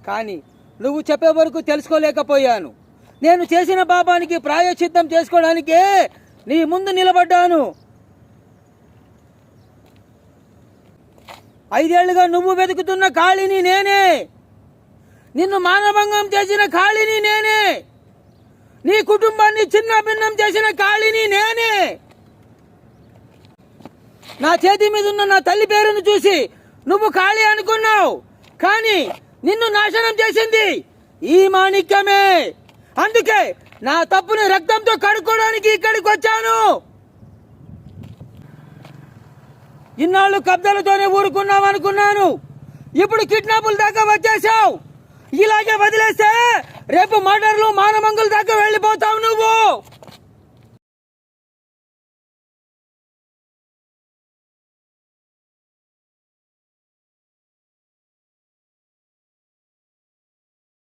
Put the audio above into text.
కానీ నువ్వు చెప్పే వరకు తెలుసుకోలేకపోయాను. నేను చేసిన పాపానికి ప్రాయశ్చిత్తం చేసుకోవడానికే నీ ముందు నిలబడ్డాను. 5 ఏళ్లుగా నువ్వు వెతుకుతున్న కాళిని నేనే. నిన్ను మానభంగం చేసిన కాళిని నేనే. నీ కుటుంబాన్ని చిన్న భిన్నం చేసిన కాళిని నేనే. నా చేతి మీద ఉన్న నా తల్లి పేరును చూసి నువ్వు కాళీ అనుకున్నావు, కానీ నిన్ను నాశనం చేసింది ఈ మాణిక్యమే. అందుకే నా తప్పుని రక్తంతో కడుక్కోవడానికి ఇక్కడికి వచ్చాను. ఇన్నాళ్ళు కబ్జాలతోనే ఊరుకున్నావు అనుకున్నాను. ఇప్పుడు కిడ్నాపుల దాకా వచ్చేసావు. ఇలాగే వదిలేస్తే రేపు మర్డర్లు మానభంగుల దాకా వెళ్ళిపోతావు నువ్వు.